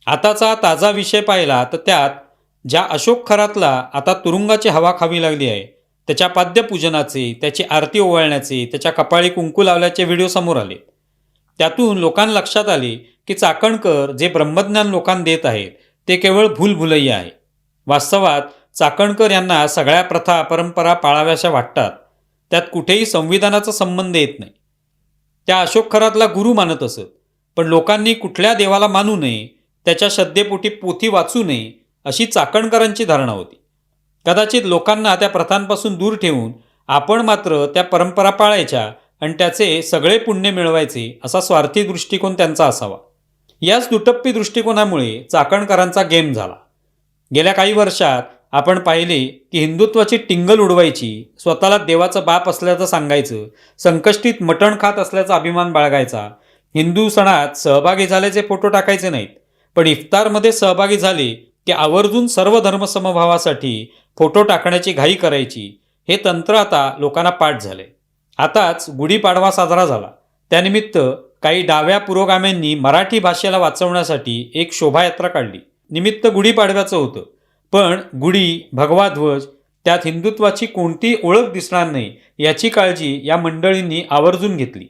आताचा ताजा विषय पाहिला तर त्यात ज्या अशोक खरातला आता तुरुंगाची हवा खावी लागली आहे, त्याच्या पाद्यपूजनाचे, त्याची आरती ओवाळण्याचे, त्याच्या कपाळी कुंकू लावल्याचे व्हिडिओ समोर आले. त्यातून लोकांना लक्षात आले की चाकणकर जे ब्रह्मज्ञान लोकांना देत आहेत ते केवळ भूलभुलैया आहे. वास्तवात चाकणकर यांना सगळ्या प्रथा परंपरा पाळाव्याशा वाटतात. त्यात कुठेही संविधानाचा संबंध येत नाही. त्या अशोक खरातला गुरु मानत असत, पण लोकांनी कुठल्या देवाला मानू नये, त्याच्या श्रद्धेपोटी पोथी वाचू नये अशी चाकणकरांची धारणा होती. कदाचित लोकांना त्या प्रथांपासून दूर ठेवून आपण मात्र त्या परंपरा पाळायच्या आणि त्याचे सगळे पुण्य मिळवायचे असा स्वार्थी दृष्टिकोन त्यांचा असावा. याच दुटप्पी दृष्टिकोनामुळे चाकणकरांचा गेम झाला. गेल्या काही वर्षात आपण पाहिले की हिंदुत्वाची टिंगल उडवायची, स्वतःला देवाचा बाप असल्याचं सांगायचं, संकष्टीत मटण खात असल्याचा अभिमान बाळगायचा, हिंदू सणात सहभागी झाल्याचे फोटो टाकायचे नाहीत, पण इफ्तारमध्ये सहभागी झाले की आवर्जून सर्व धर्मसमभावासाठी फोटो टाकण्याची घाई करायची. हे तंत्र आता लोकांना पाठ झाले. आताच गुढीपाडवा साजरा झाला. त्यानिमित्त काही डाव्या पुरोगाम्यांनी मराठी भाषेला वाचवण्यासाठी एक शोभायात्रा काढली. निमित्त गुढीपाडव्याचं होतं, पण गुढी, भगवा ध्वज, त्यात हिंदुत्वाची कोणतीही ओळख दिसणार नाही याची काळजी या मंडळींनी आवर्जून घेतली.